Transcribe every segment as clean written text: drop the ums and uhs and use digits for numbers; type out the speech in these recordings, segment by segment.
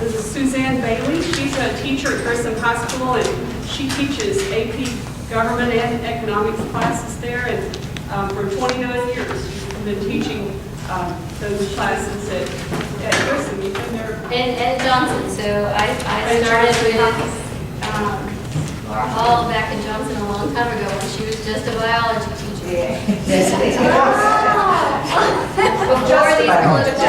This is Suzanne Bailey. She's a teacher at Grissom High School, and she teaches AP Government and Economics classes there. And for 29 years, she's been teaching those classes at Grissom. You've been there. And Johnson. So I started with Laura Hall back in Johnson a long time ago when she was just a biology teacher. Before these political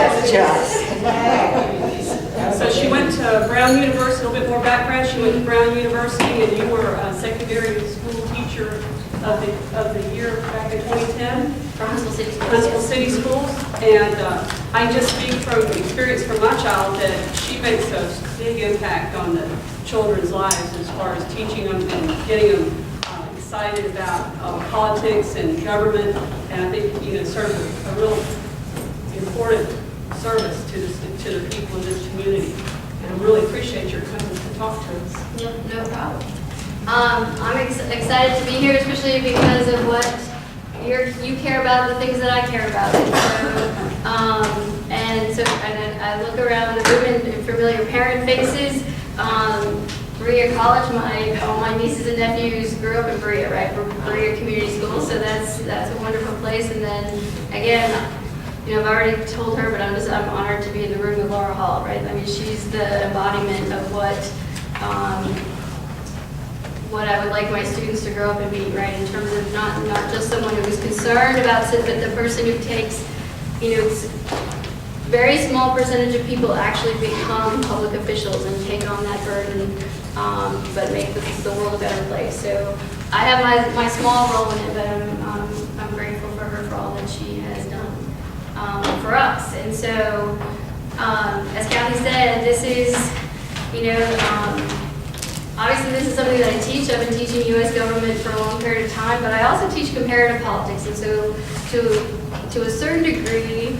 So she went to Brown University, a little bit more background. She went to Brown University, and you were a secondary school teacher of the year back in 2010. from Huntsville City Schools. Huntsville City Schools. And I just speak from experience from my child that she makes a big impact on the children's lives as far as teaching them and getting them excited about politics and government. And I think, serves a real important service to the people in this community. And I really appreciate your coming to talk to us. No problem. I'm excited to be here, especially because of what you care about, the things that I care about. And I look around the room and familiar parent faces. Berea College, all my nieces and nephews grew up in Berea, right? Berea Community School, so that's a wonderful place. And then again, I've already told her, but I'm honored to be in the room with Laura Hall, right? I mean, she's the embodiment of what I would like my students to grow up and be, right? In terms of not just someone who is concerned about it, but the person who takes, very small percentage of people actually become public officials and take on that burden, but make the world a better place. So I have my small role in it, but I'm grateful for her for all that she has done for us. And so, as Kathy said, this is, obviously this is something that I teach. I've been teaching U.S. government for a long period of time, but I also teach comparative politics. And so to a certain degree,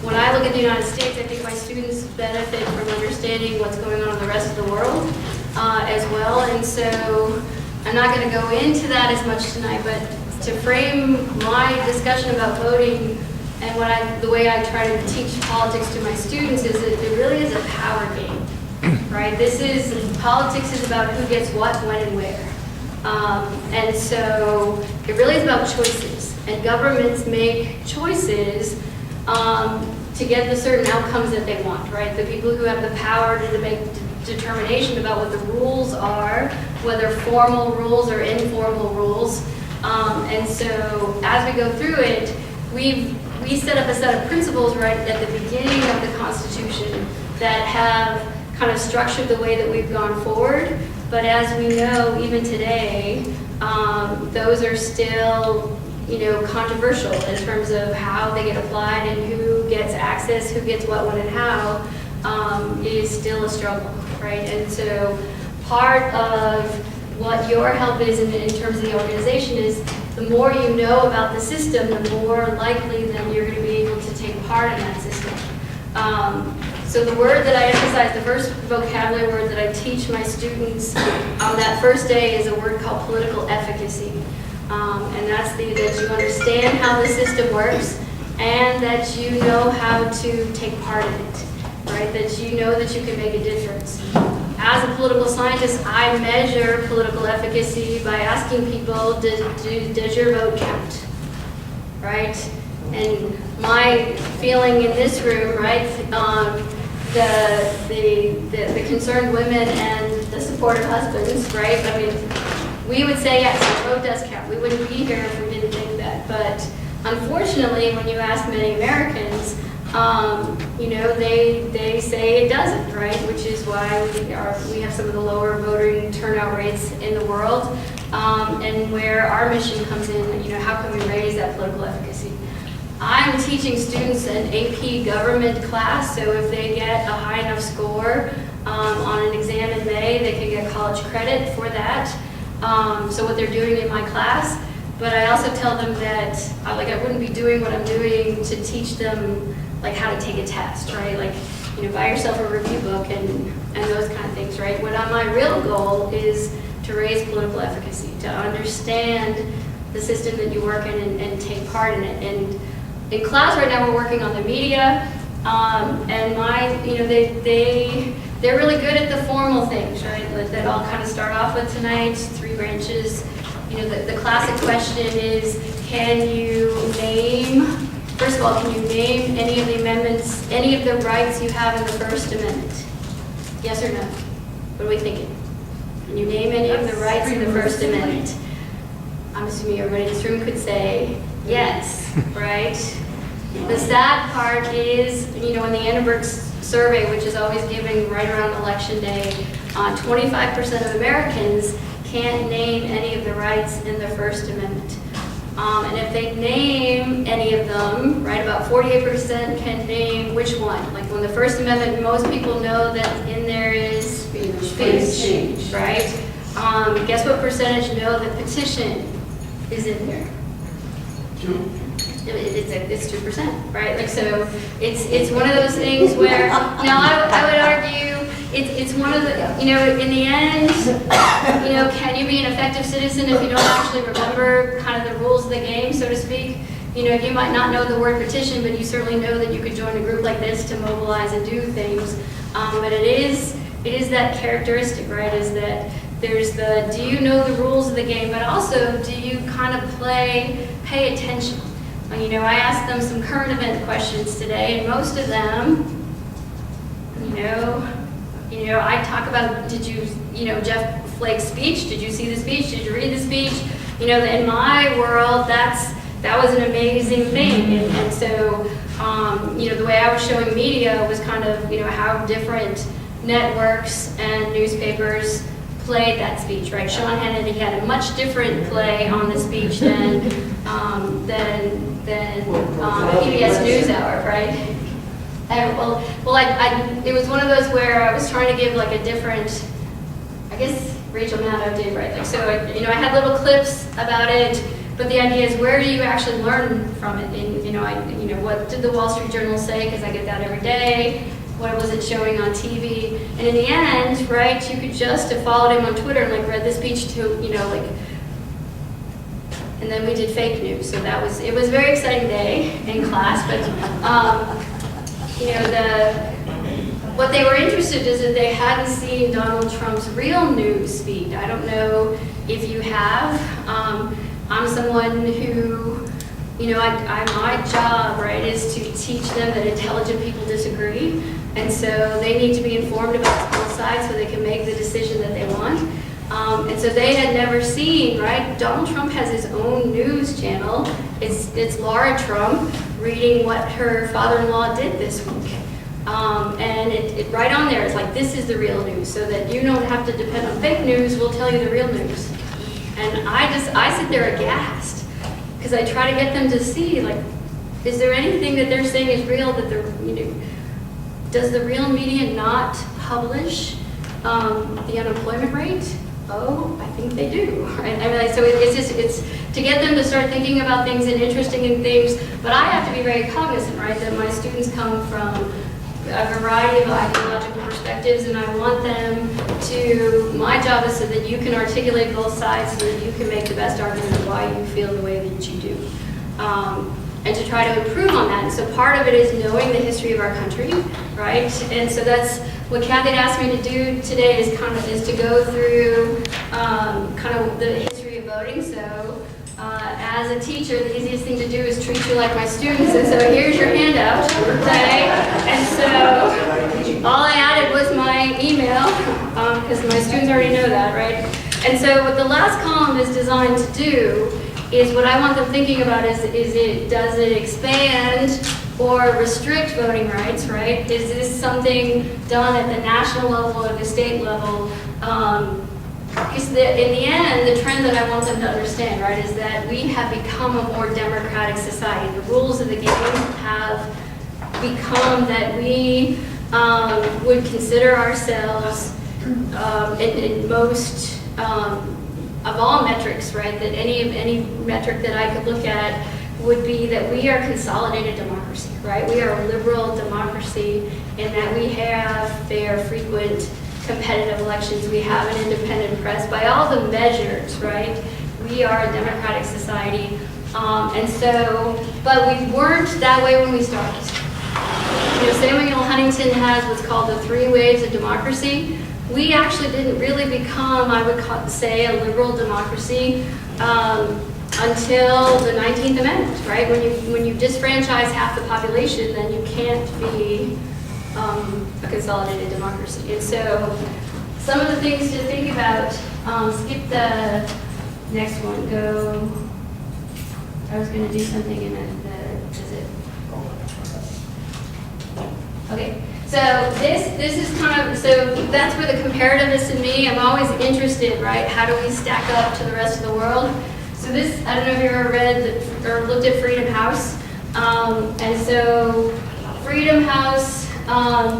when I look at the United States, I think my students benefit from understanding what's going on in the rest of the world as well. And so I'm not going to go into that as much tonight, but to frame my discussion about voting and the way I try to teach politics to my students is that it really is a power game, right? Politics is about who gets what, when, and where. And so it really is about choices. And governments make choices to get the certain outcomes that they want, right? The people who have the power to make determination about what the rules are, whether formal rules or informal rules. And so as we go through it, we set up a set of principles right at the beginning of the Constitution that have kind of structured the way that we've gone forward. But as we know, even today, those are still controversial in terms of how they get applied and who gets access, who gets what, when, and how, is still a struggle, right? And so part of what your help is in terms of the organization is the more you know about the system, the more likely that you're going to be able to take part in that system. So the word that I emphasize, the first vocabulary word that I teach my students on that first day is a word called political efficacy. And that's that you understand how the system works and that you know how to take part in it, right? That you know that you can make a difference. As a political scientist, I measure political efficacy by asking people, does your vote count, right? And my feeling in this room, right, the concerned women and the supportive husbands, right? I mean, we would say yes, the vote does count. We wouldn't be here if we didn't think that. But unfortunately, when you ask many Americans, they say it doesn't, right? Which is why we have some of the lower voting turnout rates in the world, and where our mission comes in. How can we raise that political efficacy? I'm teaching students an AP government class, so if they get a high enough score on an exam in May, they can get college credit for that. So what they're doing in my class, but I also tell them that I wouldn't be doing what I'm doing to teach them how to take a test, right? Buy yourself a review book and those kind of things, right? My real goal is to raise political efficacy, to understand the system that you work in and take part in it. And in class right now, we're working on the media. And they're really good at the formal things, right? That I'll kind of start off with tonight, 3 branches. The classic question is, can you name, first of all, can you name any of the amendments, any of the rights you have in the First Amendment? Yes or no? What are we thinking? Can you name any of the rights in the First Amendment? I'm assuming everybody in this room could say yes, right? The sad part is, in the Annenberg survey, which is always given right around Election Day, 25% of Americans can't name any of the rights in the First Amendment. And if they name any of them, right, about 48% can name which one. Like when the First Amendment, most people know that in there is speech, right? Guess what percentage know that petition is in there? 2. It's 2%, right? Like, so it's one of those things where, now I would argue it's one of the, in the end, can you be an effective citizen if you don't actually remember kind of the rules of the game, so to speak? You might not know the word petition, but you certainly know that you could join a group like this to mobilize and do things. But it is that characteristic, right? Is that there's do you know the rules of the game, but also do you kind of pay attention? I asked them some current event questions today, and most of them, I talk about, did you, Jeff Flake's speech, did you see the speech, did you read the speech? In my world, that was an amazing thing, and so, the way I was showing media was kind of, how different networks and newspapers played that speech, right? Sean Hannity had a much different play on the speech than PBS NewsHour, right? It was one of those where I was trying to give like a different, I guess Rachel Maddow did, right? Like, so I had little clips about it, but the idea is, where do you actually learn from it? And what did the Wall Street Journal say? Because I get that every day. What was it showing on TV? And in the end, right, you could just have followed him on Twitter and read the speech to, and then we did fake news. So it was a very exciting day in class, but, what they were interested in is that they hadn't seen Donald Trump's real news feed. I don't know if you have. I'm someone who, my job, right, is to teach them that intelligent people disagree. And so they need to be informed about both sides so they can make the decision that they want. And so they had never seen, right? Donald Trump has his own news channel. It's Laura Trump reading what her father-in-law did this week. And it right on there is like, this is the real news, so that you don't have to depend on fake news, we'll tell you the real news. And I sit there aghast, because I try to get them to see, like, is there anything that they're saying is real that does the real media not publish the unemployment rate? Oh, I think they do. Right? So it's to get them to start thinking about things and interesting in things. But I have to be very cognizant, right, that my students come from a variety of ideological perspectives, and I want them to. My job is so that you can articulate both sides, so that you can make the best argument of why you feel the way that you do. And to try to improve on that. And so part of it is knowing the history of our country, right? And so that's what Kathy had asked me to do today, is to go through kind of the history of voting. So as a teacher, the easiest thing to do is treat you like my students. And so here's your handout, okay? And so all I added was my email, because my students already know that, right? And so what the last column is designed to do is, what I want them thinking about is does it expand or restrict voting rights, right? Is this something done at the national level or the state level? Because in the end, the trend that I want them to understand, right, is that we have become a more democratic society. The rules of the game have become that we would consider ourselves in most of all metrics, right, that any metric that I could look at would be that we are consolidated democracy, right? We are a liberal democracy in that we have fair, frequent, competitive elections. We have an independent press. By all the measures, right, we are a democratic society. But we weren't that way when we started. Samuel Huntington has what's called the 3 waves of democracy. We actually didn't really become, I would say, a liberal democracy until the 19th Amendment, right? When you disfranchise half the population, then you can't be a consolidated democracy. And so some of the things to think about, skip the next one, go, I was going to do something in it, is it? Okay, so this is kind of, so that's where the comparativeness in me, I'm always interested, right? How do we stack up to the rest of the world? So this, I don't know if you've ever read or looked at Freedom House. And so Freedom House,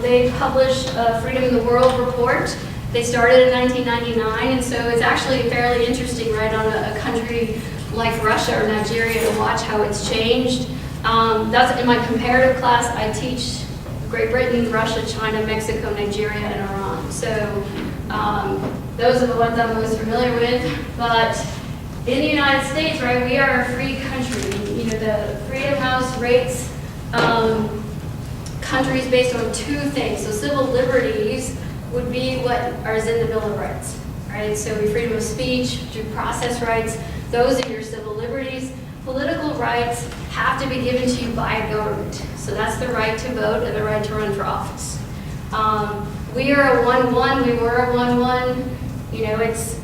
they published a Freedom in the World report. They started in 1999, and so it's actually fairly interesting, right, on a country like Russia or Nigeria to watch how it's changed. That's in my comparative class. I teach Great Britain, Russia, China, Mexico, Nigeria, and Iran. So those are the ones I'm most familiar with. But in the United States, right, we are a free country. The Freedom House rates countries based on 2 things. So civil liberties would be what is in the Bill of Rights, right? So freedom of speech, due process rights, those are your civil liberties. Political rights have to be given to you by a government. So that's the right to vote and the right to run for office. We are a 1-1, we were a 1-1,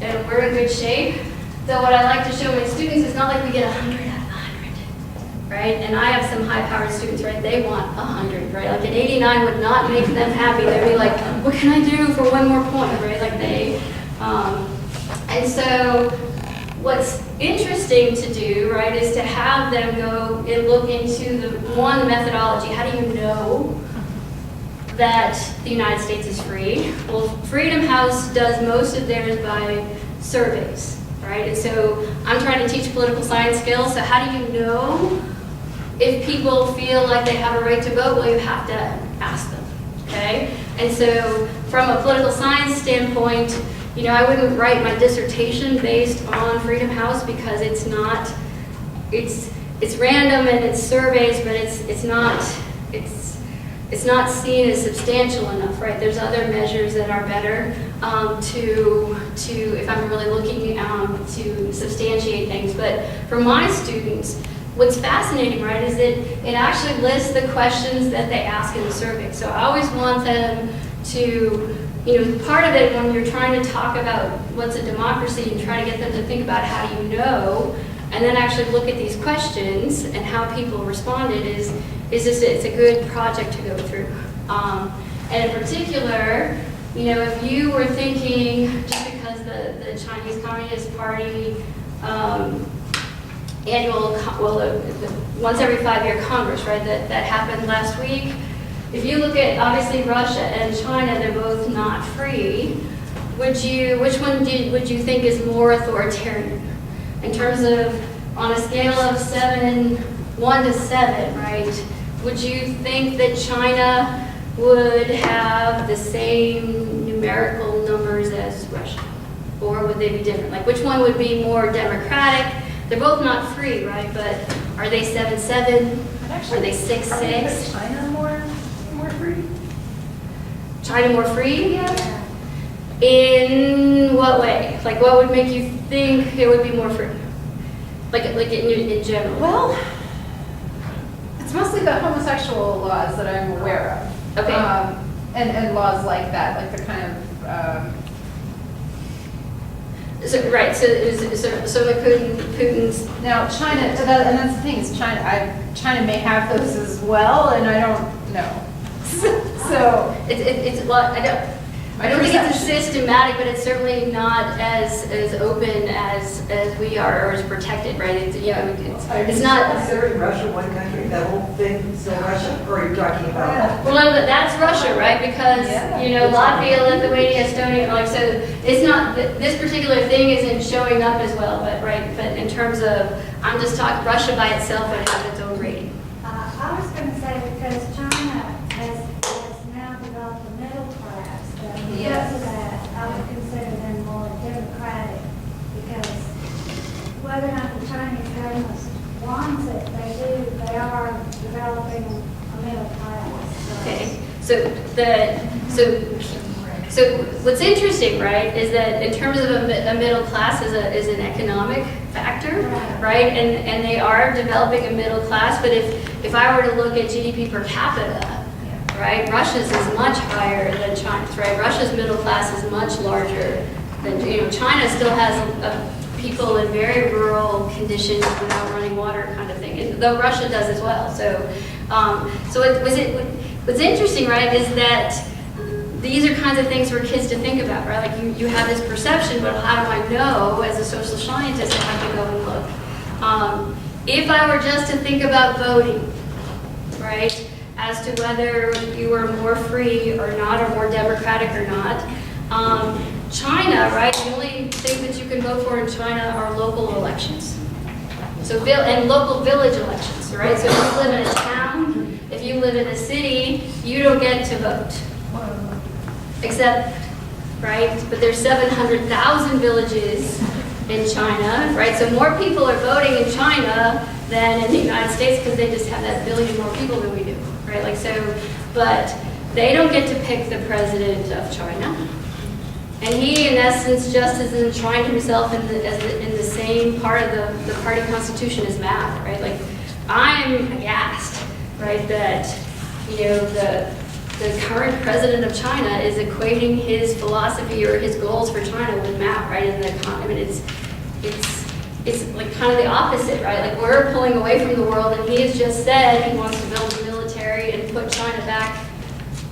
and we're in good shape. So what I like to show my students is not like we get 100 out of 100, right? And I have some high-powered students, right? They want 100, right? Like an 89 would not make them happy. They'd be like, what can I do for 1 more point, right? Like and so what's interesting to do, right, is to have them go and look into the one methodology. How do you know that the United States is free? Well, Freedom House does most of theirs by surveys, right? And so I'm trying to teach political science skills, so how do you know if people feel like they have a right to vote? Well, you have to ask them, okay? And so from a political science standpoint, I wouldn't write my dissertation based on Freedom House because it's not, it's random and it's surveys, but it's not seen as substantial enough, right? There's other measures that are better to if I'm really looking to substantiate things. But for my students, what's fascinating, right, is that it actually lists the questions that they ask in the survey. So I always want them to, part of it when you're trying to talk about what's a democracy and try to get them to think about how do you know, and then actually look at these questions and how people responded it's a good project to go through. And in particular, if you were thinking, just because the Chinese Communist Party once every 5-year Congress, right, that happened last week. If you look at, obviously, Russia and China, they're both not free. Which one would you think is more authoritarian? In terms of, on a scale of 1 to 7, right? Would you think that China would have the same numerical numbers as Russia? Or would they be different? Like, which one would be more democratic? They're both not free, right? But are they 7-7? Are they 6-6? China more free? China more free? Yeah. In what way? Like, what would make you think it would be more free? Like in general? Well, it's mostly the homosexual laws that I'm aware of. Okay. And laws like that, like the kind of. So like Putin's. Now China, and that's the thing, is China may have those as well, and I don't know. So it's a lot. I don't think it's as systematic, but it's certainly not as open as we are, or as protected, right? It's not. Considering Russia one country, that whole thing still Russia, or are you talking about? Well, no, that's Russia, right? Because Latvia, Lithuania, Estonia, like, so it's not this particular thing isn't showing up as well, but right. But in terms of, I'm just talking Russia by itself would have its own rating. I was going to say, because China has now developed a middle class, that because of that, I would consider them more democratic, because whether or not the Chinese government wants it, they are developing a middle class. Okay, so what's interesting, right, is that in terms of a middle class is an economic factor, right? And they are developing a middle class, but if I were to look at GDP per capita, right, Russia's is much higher than China's, right? Russia's middle class is much larger than, China still has people in very rural conditions without running water kind of thing, and though Russia does as well. What's interesting, right, is that these are kinds of things for kids to think about, right? Like you have this perception, but how do I know as a social scientist I have to go and look? If I were just to think about voting, right, as to whether you are more free or not, or more democratic or not, China, right, the only thing that you can vote for in China are local elections. And local village elections, right? So if you live in a town, if you live in a city, you don't get to vote. Except, right, but there's 700,000 villages in China, right? So more people are voting in China than in the United States because they just have that billion more people than we do, right? But they don't get to pick the president of China. And he, in essence, just is enshrined himself in the same part of the party constitution as Mao, right? Like, I'm aghast, right, that, the current president of China is equating his philosophy or his goals for China with Mao, right? And it's like kind of the opposite, right? Like, we're pulling away from the world, and he has just said he wants to build a military and put China back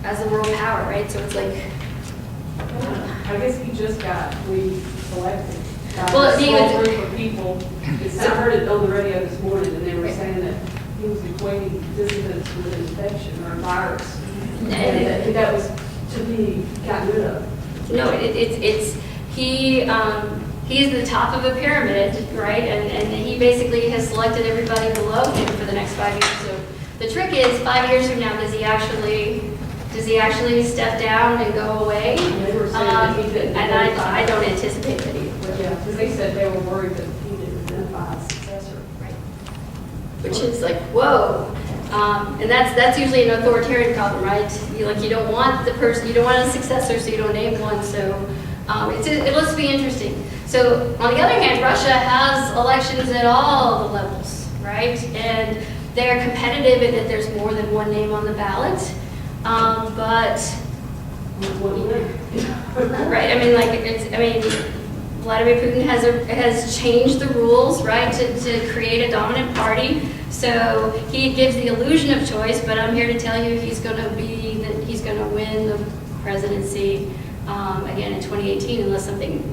as the world power, right? So it's like, I guess he just got re-elected. Well, A small group of people. I heard it on the radio this morning, and they were saying that he was equating dissidents with an infection or a virus. And that was to be gotten rid of. No, he's the top of a pyramid, right? And he basically has selected everybody below him for the next 5 years. So the trick is, 5 years from now, does he actually step down and go away? And they were saying that he didn't. And I don't anticipate that he will. Yeah, because they said they were worried that he didn't identify a successor. Right. Which is like, whoa. And that's usually an authoritarian problem, right? You don't want the person, you don't want a successor, so you don't name one. So it looks to be interesting. So on the other hand, Russia has elections at all the levels, right? And they're competitive in that there's more than one name on the ballot. But right, Vladimir Putin has changed the rules, right, to create a dominant party. So he gives the illusion of choice, but I'm here to tell you he's going to win the presidency again in 2018, unless something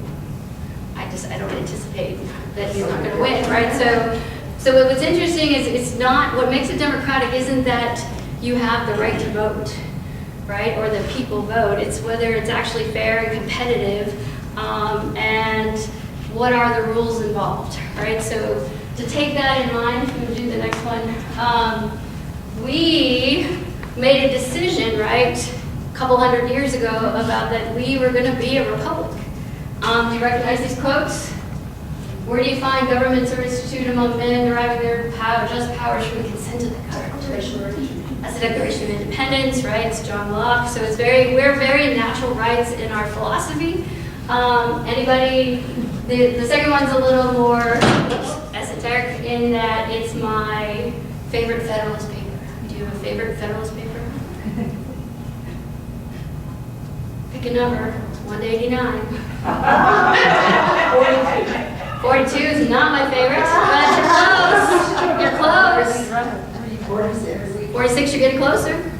I don't anticipate that he's not going to win, right? So what's interesting is it's not, what makes it democratic isn't that you have the right to vote, right, or the people vote. It's whether it's actually fair and competitive, and what are the rules involved, right? So to take that in mind, if we do the next one, we made a decision, right, a couple hundred years ago about that we were going to be a republic. Do you recognize these quotes? Where do you find governments are instituted among men deriving their power, just powers from the consent of the government? That's the Declaration of Independence, right? It's John Locke. So we're very natural rights in our philosophy. Anybody? The second one's a little more esoteric in that it's my favorite Federalist paper. Do you have a favorite Federalist paper? Pick a number. 189. 42 is not my favorite, but you're close. You're close. 46, you're getting closer.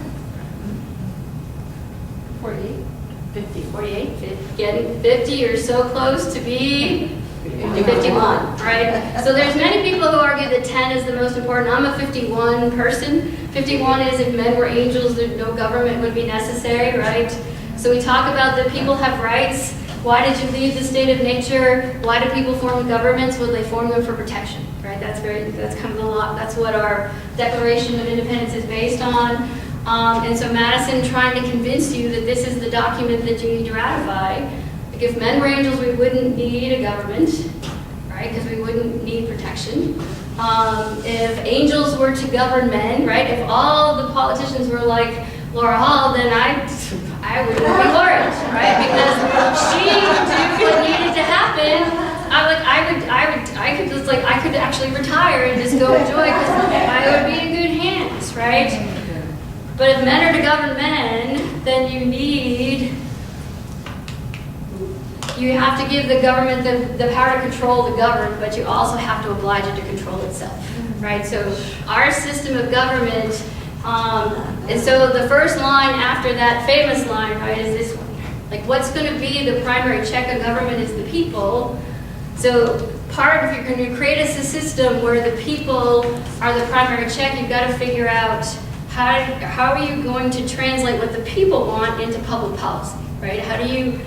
48. 50. 48. Getting 50, you're so close to be 51, right? So there's many people who argue that 10 is the most important. I'm a 51 person. 51 is if men were angels, no government would be necessary, right? So we talk about that people have rights. Why did you leave the state of nature? Why do people form governments? Well, they form them for protection, right? That's kind of the law. That's what our Declaration of Independence is based on. And so Madison trying to convince you that this is the document that you need to ratify. Like if men were angels, we wouldn't need a government, right? Because we wouldn't need protection. If angels were to govern men, right? If all the politicians were like, Laura Hall, then I would be worried, right? Because she did what needed to happen. I could actually retire and just go enjoy because I would be in good hands, right? But if men are to govern men, then you have to give the government the power to control the governed, but you also have to oblige it to control itself, right? So our system of government, and so the first line after that famous line, right, is this one. Like, what's going to be the primary check on government is the people. So if you're going to create a system where the people are the primary check, you've got to figure out how are you going to translate what the people want into public policy, right? How do you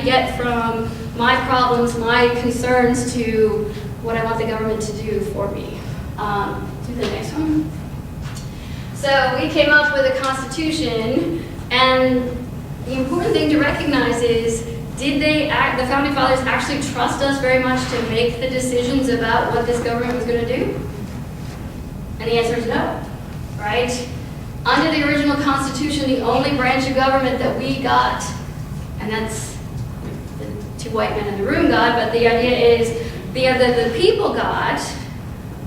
get from my problems, my concerns, to what I want the government to do for me? Do the next one. So we came up with a constitution, and the important thing to recognize is, did the Founding Fathers actually trust us very much to make the decisions about what this government was going to do? And the answer is no, right? Under the original Constitution, the only branch of government that we got, and that's the two white men in the room got, but the idea is the people got,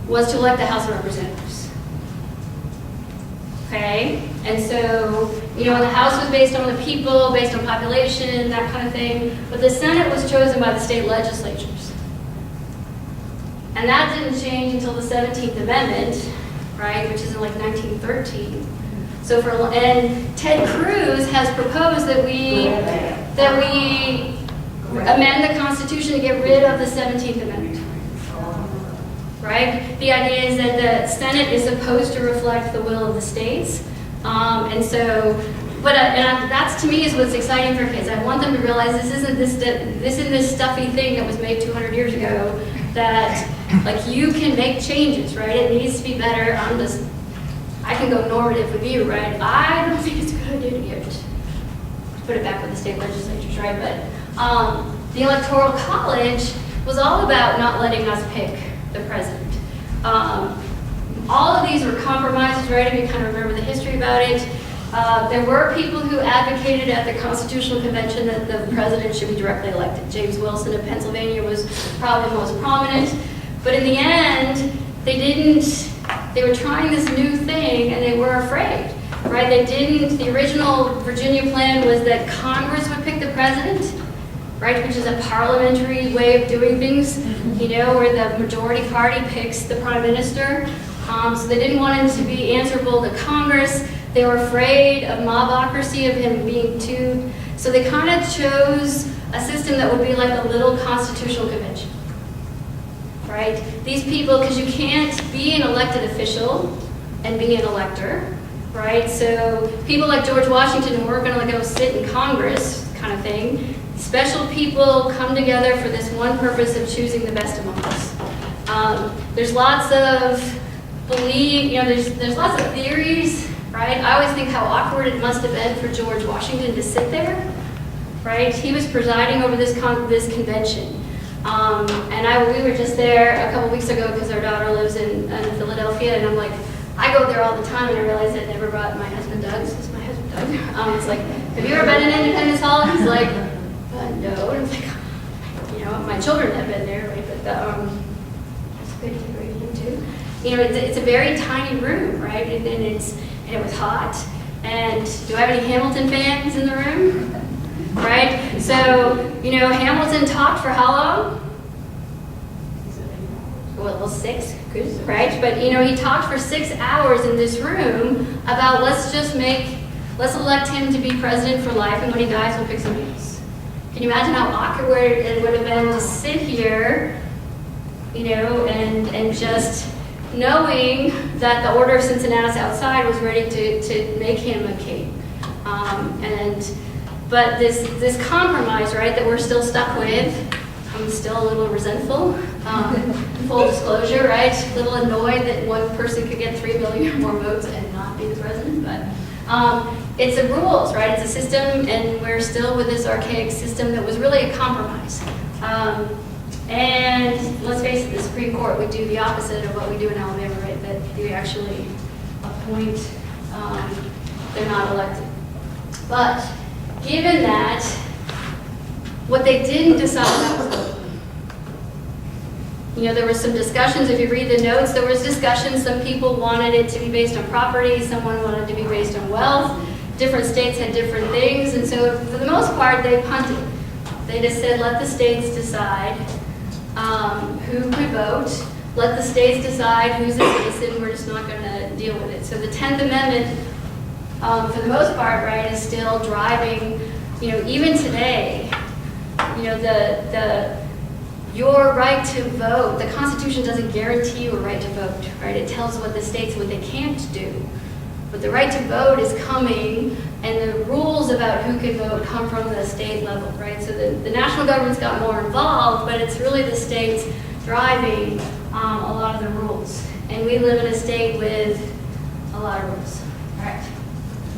was to elect the House of Representatives. Okay? And so, the House was based on the people, based on population, that kind of thing, but the Senate was chosen by the state legislatures. And that didn't change until the 17th Amendment, right, which is in like 1913. So and Ted Cruz has proposed that we amend the Constitution to get rid of the 17th Amendment. Right? The idea is that the Senate is supposed to reflect the will of the states. And that's to me is what's exciting for kids. I want them to realize this isn't this stuffy thing that was made 200 years ago, that like you can make changes, right? It needs to be better. I can go normative with you, right? I don't think it's a good idea to put it back with the state legislatures, right? But the Electoral College was all about not letting us pick the president. All of these were compromises, right? If you kind of remember the history about it. There were people who advocated at the Constitutional Convention that the president should be directly elected. James Wilson of Pennsylvania was probably the most prominent. But in the end, they were trying this new thing and they were afraid, right? The original Virginia plan was that Congress would pick the president, right? Which is a parliamentary way of doing things, where the majority party picks the prime minister. So they didn't want him to be answerable to Congress. They were afraid of mobocracy, of him being too. So they kind of chose a system that would be like a little constitutional convention, right? These people, because you can't be an elected official and be an elector, right? So people like George Washington who weren't going to go sit in Congress, kind of thing. Special people come together for this one purpose of choosing the best among us. There's lots of there's lots of theories, right? I always think how awkward it must have been for George Washington to sit there, right? He was presiding over this convention. And we were just there a couple weeks ago because our daughter lives in Philadelphia, and I'm like, I go there all the time, and I realized I never brought my husband Doug. This is my husband Doug. It's like, have you ever been in Independence Hall? And he's like, no. And I'm like, my children have been there, right? But it's good to bring him too. It's a very tiny room, right? And it was hot. And do I have any Hamilton fans in the room? Right? So, Hamilton talked for how long? Well, 6, good, right? But, he talked for 6 hours in this room about let's elect him to be president for life, and when he dies, we'll pick somebody else. Can you imagine how awkward it would have been to sit here, and just knowing that the Order of Cincinnatus outside was ready to make him a king. But this compromise, right, that we're still stuck with, I'm still a little resentful. Full disclosure, right? A little annoyed that one person could get 3 million or more votes and not be the president, but it's the rules, right? It's a system, and we're still with this archaic system that was really a compromise. And let's face it, the Supreme Court would do the opposite of what we do in Alabama, right? That we actually appoint they're not elected. But given that, what they didn't decide on was voting. You know, there were some discussions, if you read the notes, there was discussions, some people wanted it to be based on property, someone wanted it to be based on wealth, different states had different things, and so for the most part, they punted. They just said, let the states decide who could vote, let the states decide who's a citizen, we're just not gonna deal with it. So the 10th Amendment, for the most part, right, is still driving, you know, even today, you know, your right to vote, the Constitution doesn't guarantee you a right to vote, right? It tells what the states, what they can't do. But the right to vote is coming, and the rules about who can vote come from the state level, right? So the national government's got more involved, but it's really the states driving a lot of the rules. And we live in a state with a lot of rules. All right,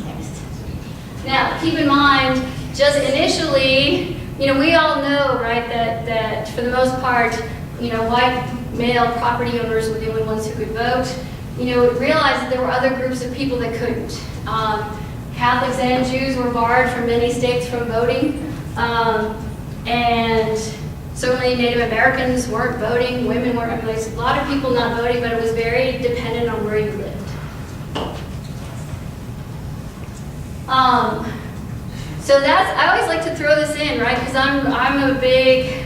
next. Now, keep in mind, just initially, you know, we all know, right, that for the most part, you know, white male property owners were the only ones who could vote. You know, realized that there were other groups of people that couldn't. Catholics and Jews were barred from many states from voting. And so many Native Americans weren't voting, women weren't, I mean, there's a lot of people not voting, but it was very dependent on where you lived. So that's, I always like to throw this in, right? Because I'm a big,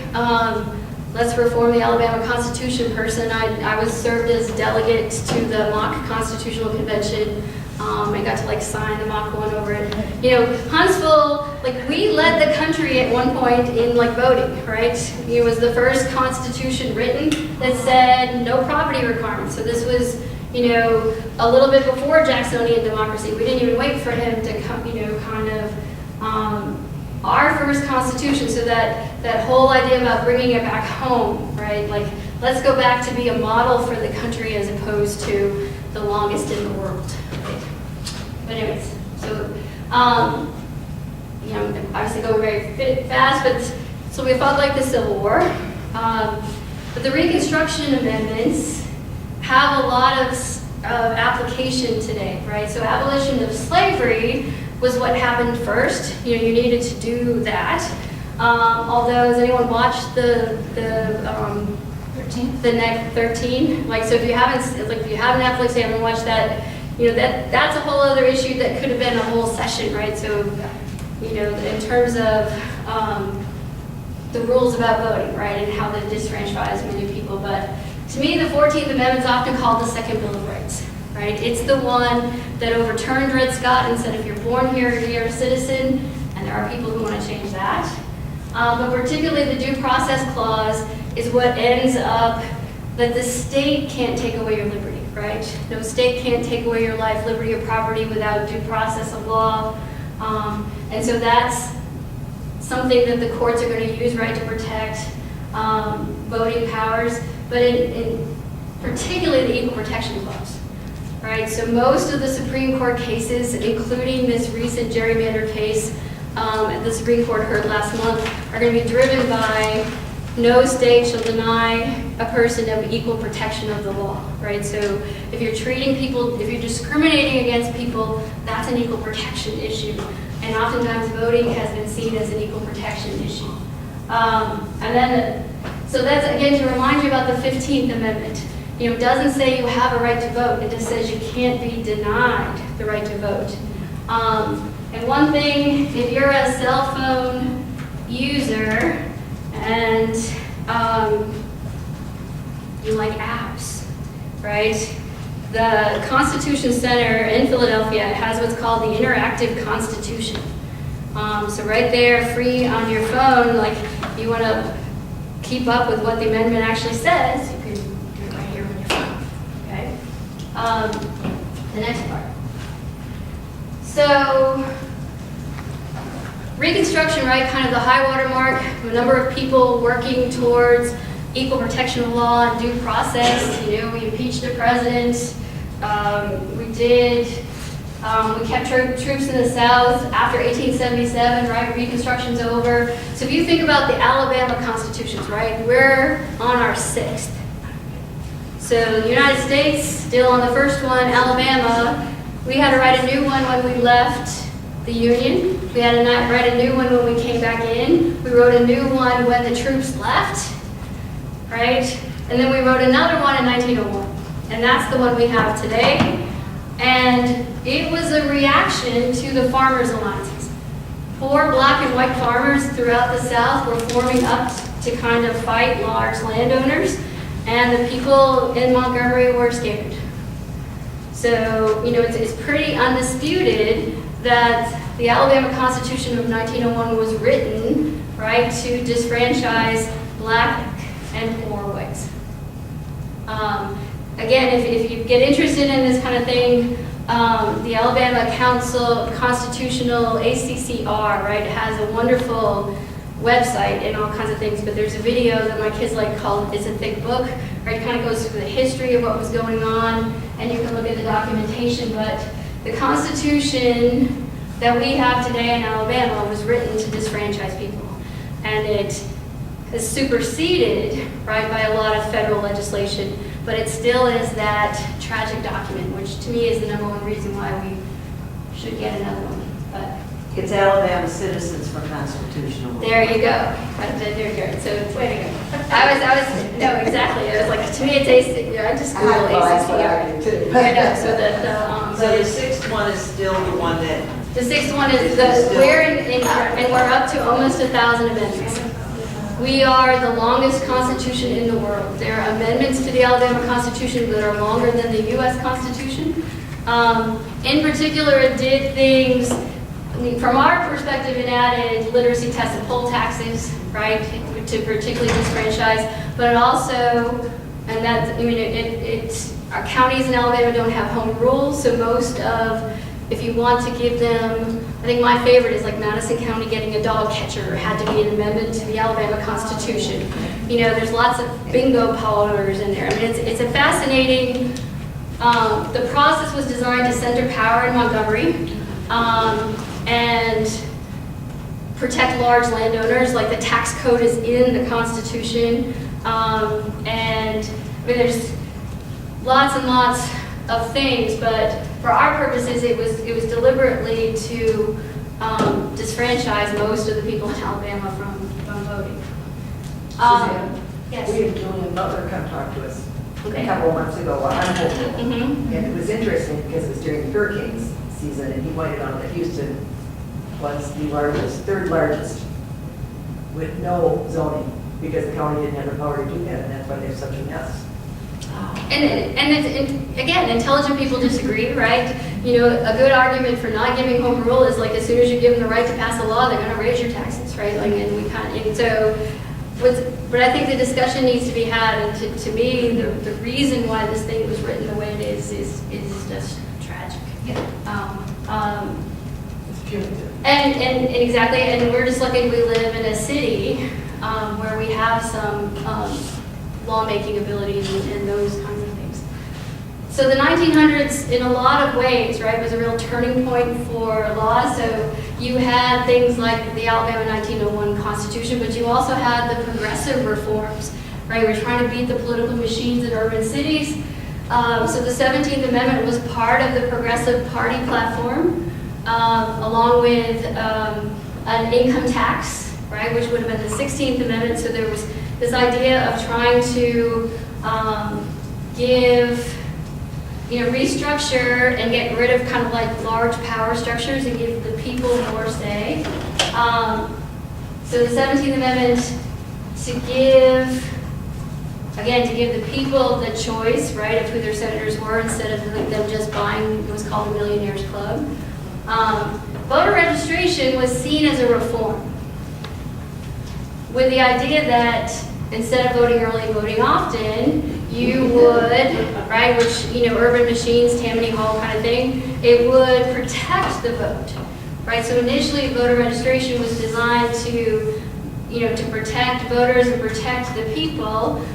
let's reform the Alabama Constitution person. I was served as delegate to the mock Constitutional Convention. I got to like sign the mock one over it. You know, Huntsville, like we led the country at one point in like voting, right? It was the first constitution written that said no property requirements. So this was, you know, a little bit before Jacksonian democracy. We didn't even wait for him to come, you know, kind of our first constitution. So that whole idea about bringing it back home, right? Like, let's go back to be a model for the country as opposed to the longest in the world. Right? But anyways, so, you know, I'm obviously going very fast, but so we fought like the Civil War. But the Reconstruction Amendments have a lot of application today, right? So abolition of slavery was what happened first. You know, you needed to do that. Although, has anyone watched the 13? Like, so if you haven't, like, if you have Netflix, you haven't watched that, you know, that's a whole other issue that could have been a whole session, right? So, you know, in terms of the rules about voting, right, and how they disfranchise many people. But to me, the 14th Amendment is often called the Second Bill of Rights, right? It's the one that overturned Dred Scott and said, if you're born here, you're a citizen, and there are people who want to change that. But particularly the Due Process Clause is what ends up that the state can't take away your liberty, right? No state can't take away your life, liberty, or property without due process of law. And so that's something that the courts are going to use, right, to protect voting powers, but in particularly the Equal Protection Clause, right? So most of the Supreme Court cases, including this recent gerrymander case the Supreme Court heard last month, are going to be driven by no state shall deny a person of equal protection of the law, right? So if you're treating people, if you're discriminating against people, that's an equal protection issue. And oftentimes voting has been seen as an equal protection issue. So that's again to remind you about the 15th Amendment. You know, it doesn't say you have a right to vote. It just says you can't be denied the right to vote. And one thing, if you're a cell phone user and you like apps, right? The Constitution Center in Philadelphia has what's called the Interactive Constitution. So right there, free on your phone, like you want to keep up with what the amendment actually says, you can do it right here on your phone, okay? The next part. So, Reconstruction, right, kind of the high water mark, a number of people working towards equal protection of law and due process. You know, we impeached the president. We kept troops in the South after 1877, right? Reconstruction's over. So if you think about the Alabama constitutions, right, we're on our 6th. So the United States, still on the first one, Alabama, We had to write a new one when we left the Union. We had to write a new one when we came back in. We wrote a new one when the troops left, right? And then we wrote another one in 1901. And that's the one we have today. And it was a reaction to the farmers' alliances. Poor black and white farmers throughout the South were forming up to kind of fight large landowners, and the people in Montgomery were scared. So, it's pretty undisputed that the Alabama Constitution of 1901 was written, right, to disfranchise black and poor whites. Again, if you get interested in this kind of thing, the Alabama Council Constitutional ACCR, right, has a wonderful website and all kinds of things, but there's a video that my kids like called It's a Thick Book, right? It kind of goes through the history of what was going on, and you can look at the documentation, but the Constitution that we have today in Alabama was written to disfranchise people, and it is superseded, right, by a lot of federal legislation, but it still is that tragic document, which to me is the number one reason why we should get another one. But It's Alabama citizens for constitutional. there you go. There you go. So it's way to go. No, exactly. I was like, to me, it's I just Googled ACCR. I know. So So the sixth one is still the one that, the sixth one is and we're up to almost 1,000 amendments. We are the longest constitution in the world. There are amendments to the Alabama Constitution that are longer than the U.S. Constitution. In particular, it did things, from our perspective, it added literacy tests and poll taxes, right, to particularly disfranchise, but it also, and that's, our counties in Alabama don't have home rules, so most of, if you want to give them, I think my favorite is like Madison County getting a dog catcher had to be an amendment to the Alabama Constitution. There's lots of bingo parlors in there. I mean, it's a fascinating, the process was designed to center power in Montgomery and protect large landowners, like the tax code is in the Constitution. And there's lots and lots of things, but for our purposes, it was deliberately to disfranchise most of the people in Alabama from voting. Suzanne, Yes. we had Julian Butler come talk to us a Okay. couple of months ago on Hopeful. Mm-hmm. And it was interesting because it was during hurricanes season, and he pointed out that Houston was the third largest, with no zoning, because the county didn't have the power to do that, and that's why they have such a mess. And again, intelligent people disagree, right? A good argument for not giving home rule is like as soon as you give them the right to pass a law, they're going to raise your taxes, right? Like, and we kind of, and so, but I think the discussion needs to be had, and to me, the reason why this thing was written the way it is just tragic. It's punitive. And exactly, and we're just lucky we live in a city where we have some lawmaking abilities and those kinds of things. So the 1900s, in a lot of ways, right, was a real turning point for law. So you had things like the Alabama 1901 Constitution, but you also had the progressive reforms, right? We're trying to beat the political machines in urban cities. So the 17th Amendment was part of the Progressive Party platform, along with an income tax, right, which would have been the 16th Amendment. So there was this idea of trying to restructure and get rid of kind of like large power structures and give the people more say. So the 17th Amendment to give the people the choice, right, of who their senators were instead of like them just buying what was called the Millionaires Club. Voter registration was seen as a reform, with the idea that instead of voting early and voting often, you would, right, which, urban machines, Tammany Hall kind of thing, it would protect the vote, right? So initially, voter registration was designed to, to protect voters and protect the people.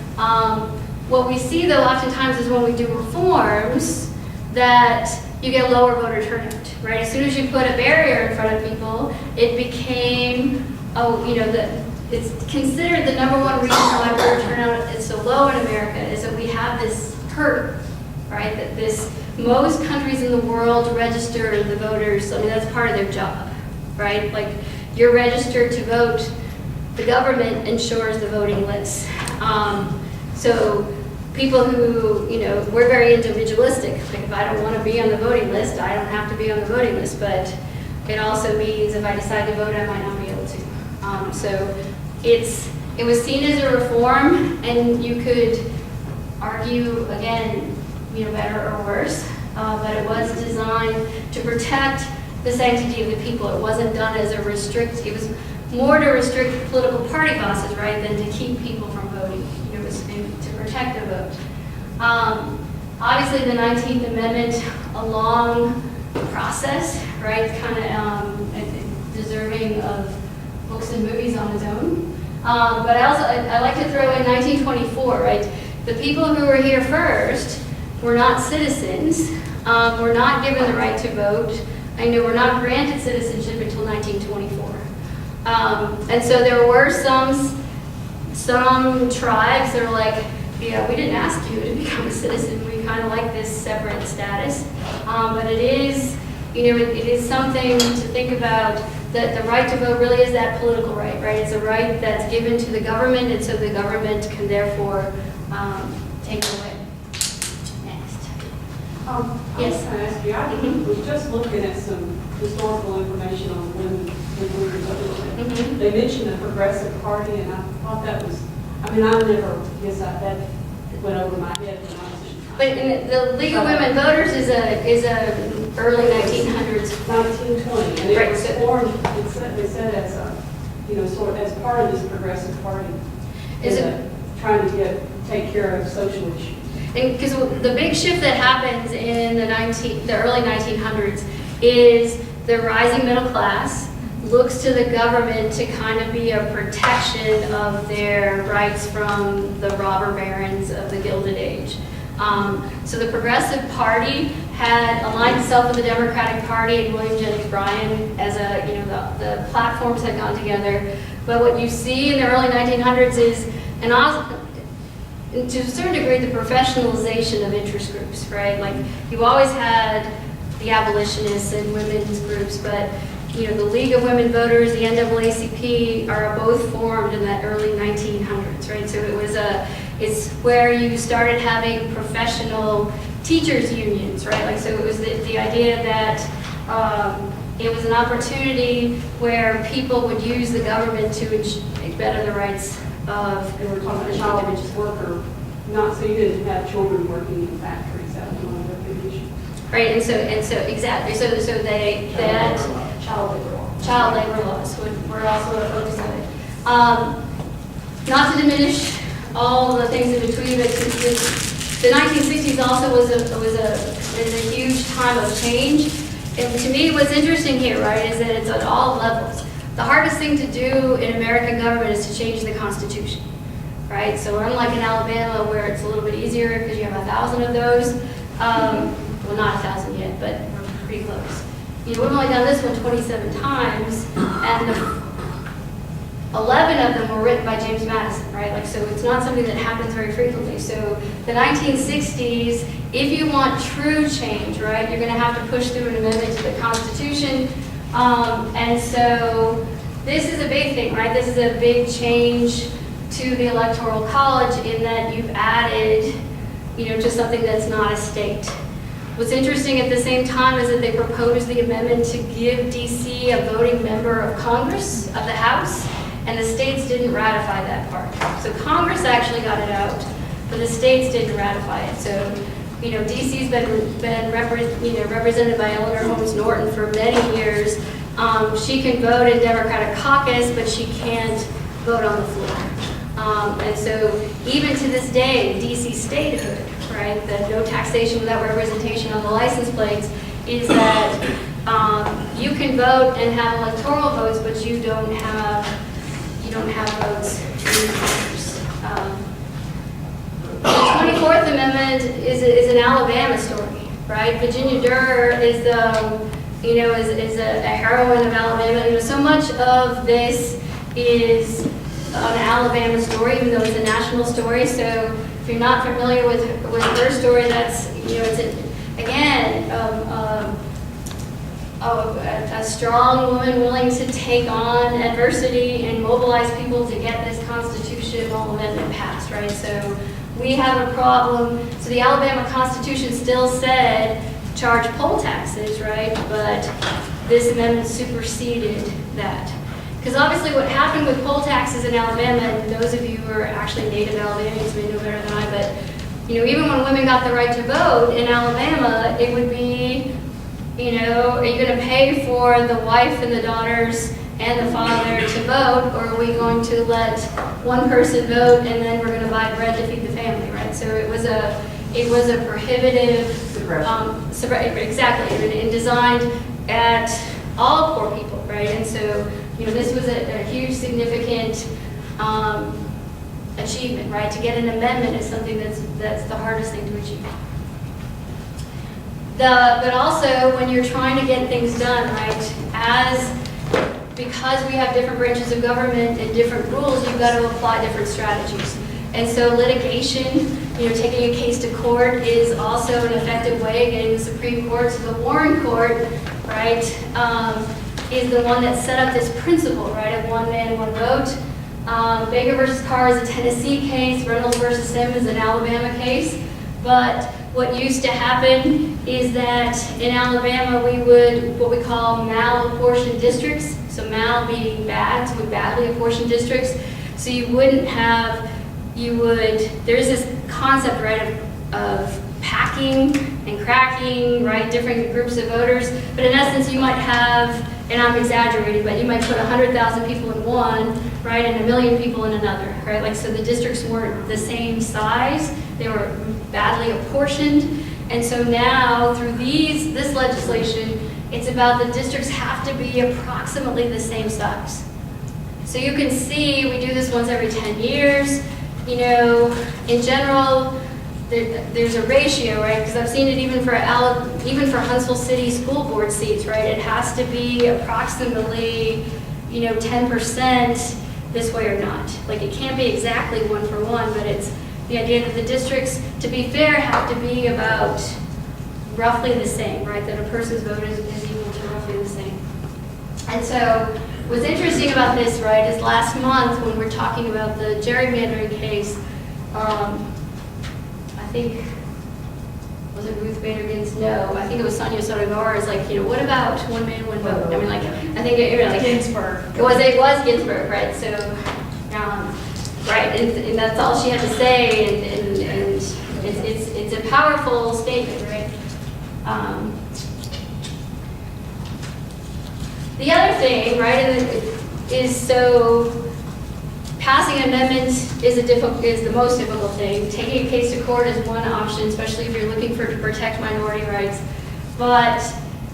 What we see, though, oftentimes is when we do reforms, that you get lower voter turnout, right? As soon as you put a barrier in front of people, it became, it's considered the number one reason why voter turnout is so low in America is that we have this hurdle, right? That this most countries in the world register the voters. I mean, that's part of their job, right? Like, you're registered to vote. The government ensures the voting list. So people who, you know, we're very individualistic. Like, if I don't want to be on the voting list, I don't have to be on the voting list. But it also means if I decide to vote, I might not be able to. So it was seen as a reform, and you could argue, again, you know, better or worse, but it was designed to protect the sanctity of the people. It wasn't done as a it was more to restrict political party bosses, right, than to keep people from voting. You know, it was to protect the vote. Obviously, the 19th Amendment, a long process, right, kind of deserving of books and movies on its own. But I like to throw in 1924, right? The people who were here first were not citizens, were not given the right to vote, and they were not granted citizenship until 1924. And so there were some tribes that were like, yeah, we didn't ask you to become a citizen. We kind of like this separate status. But it is, you know, it is something to think about, that the right to vote really is that political right? It's a right that's given to the government, and so the government can therefore take it away. Next. I was Yes. going to ask you, I was just looking at some historical information on women voters. They mentioned the Progressive Party, and I thought that was, I mean, I never, that went over my head when I was But in the League of Women Voters is a early 1900s. 1920, and it Right, was so- formed, they said as a, you know, sort of as part of this Progressive Party. Is it- Trying to take care of social issues. And because the big shift that happens in the early 1900s is the rising middle class looks to the government to kind of be a protection of their rights from the robber barons of the Gilded Age. So the Progressive Party had aligned itself with the Democratic Party and William Jennings Bryan as a, you know, the platforms had gone together. But what you see in the early 1900s is to a certain degree, the professionalization of interest groups, right? Like, you always had the abolitionists and women's groups, but, you know, the League of Women Voters, the NAACP, are both formed in that early 1900s, right? So it's where you started having professional teachers unions, right? Like, so it was the idea that it was an opportunity where people would use the government to better the rights of They were talking about child worker, not so you didn't have children working in factories. That was one of their big issues. right, and so exactly, so child labor laws were also a focus of it. Not to diminish all the things in between, but the 1960s also was a huge time of change. And to me, what's interesting here, right, is that it's at all levels. The hardest thing to do in American government is to change the Constitution, right? So unlike in Alabama, where it's a little bit easier because you have 1,000 of those, well, not 1,000 yet, but we're pretty close. You know, we've only done this one 27 times, and 11 of them were written by James Madison, right? Like, so it's not something that happens very frequently. So the 1960s, if you want true change, right, you're going to have to push through an amendment to the Constitution. And so this is a big thing, right? This is a big change to the Electoral College in that you've added, you know, just something that's not a state. What's interesting at the same time is that they proposed the amendment to give DC a voting member of Congress, of the House, and the states didn't ratify that part. So Congress actually got it out, but the states didn't ratify it. So, you know, DC's been represented by Eleanor Holmes Norton for many years. She can vote in Democratic caucus, but she can't vote on the floor. And so even to this day, DC statehood, right, the no taxation without representation on the license plates, is that you can vote and have electoral votes, but you don't have votes in Congress. The 24th Amendment is an Alabama story, right? Virginia Durr is a heroine of Alabama. You know, so much of this is an Alabama story, even though it's a national story. So if you're not familiar with her story, that's, you know, again, a strong woman willing to take on adversity and mobilize people to get this constitutional amendment passed, right? So we have a problem. So the Alabama Constitution still said charge poll taxes, right? But this amendment superseded that. Because obviously what happened with poll taxes in Alabama, and those of you who are actually native Alabamians may know better than I, but even when women got the right to vote in Alabama, it would be, are you going to pay for the wife and the daughters and the father to vote, or are we going to let one person vote and then we're going to buy bread to feed the family, right? So it was a prohibitive exactly, and designed at all poor people, right? And so this was a huge, significant achievement, right? To get an amendment is something that's the hardest thing to achieve. But also, when you're trying to get things done, right, because we have different branches of government and different rules, you've got to apply different strategies. And so litigation, taking a case to court is also an effective way of getting the Supreme Court. So the Warren Court, right, is the one that set up this principle, right, of one man, one vote. Baker versus Carr is a Tennessee case. Reynolds versus Sims is an Alabama case. But what used to happen is that in Alabama we would what we call mal-apportioned districts. So mal being bad, so with badly apportioned districts. So you wouldn't have, there's this concept, right, of packing and cracking, right, different groups of voters. But in essence, you might have, and I'm exaggerating, but you might put 100,000 people in one, right, and 1 million people in another, right? Like, so the districts weren't the same size. They were badly apportioned. And so now, through this legislation, it's about the districts have to be approximately the same size. So you can see, we do this once every 10 years. In general, there's a ratio, right? Because I've seen it even for Huntsville City school board seats, right? It has to be approximately, 10% this way or not. Like, it can't be exactly 1 for 1, but it's the idea that the districts, to be fair, have to be about roughly the same, right? That a person's vote is equal to roughly the same. And so what's interesting about this, right, is last month when we're talking about the gerrymandering case, I think, was it Ruth Bader Ginsburg? No, I think it was Sonia Sotomayor's, like, what about one man, one vote? I mean, like, I think Ginsburg. It was Ginsburg, right? So, right, and that's all she had to say, and it's a powerful statement, right? The other thing, right, is so passing an amendment is the most difficult thing. Taking a case to court is one option, especially if you're looking to protect minority rights. But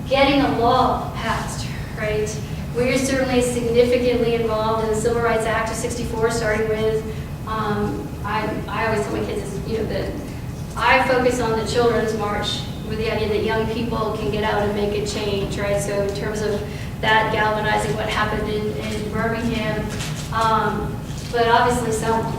getting a law passed, right? We're certainly significantly involved in the Civil Rights Act of '64, starting with, I always tell my kids, that I focus on the Children's March with the idea that young people can get out and make a change, right? So in terms of that galvanizing what happened in Birmingham, but obviously Selma,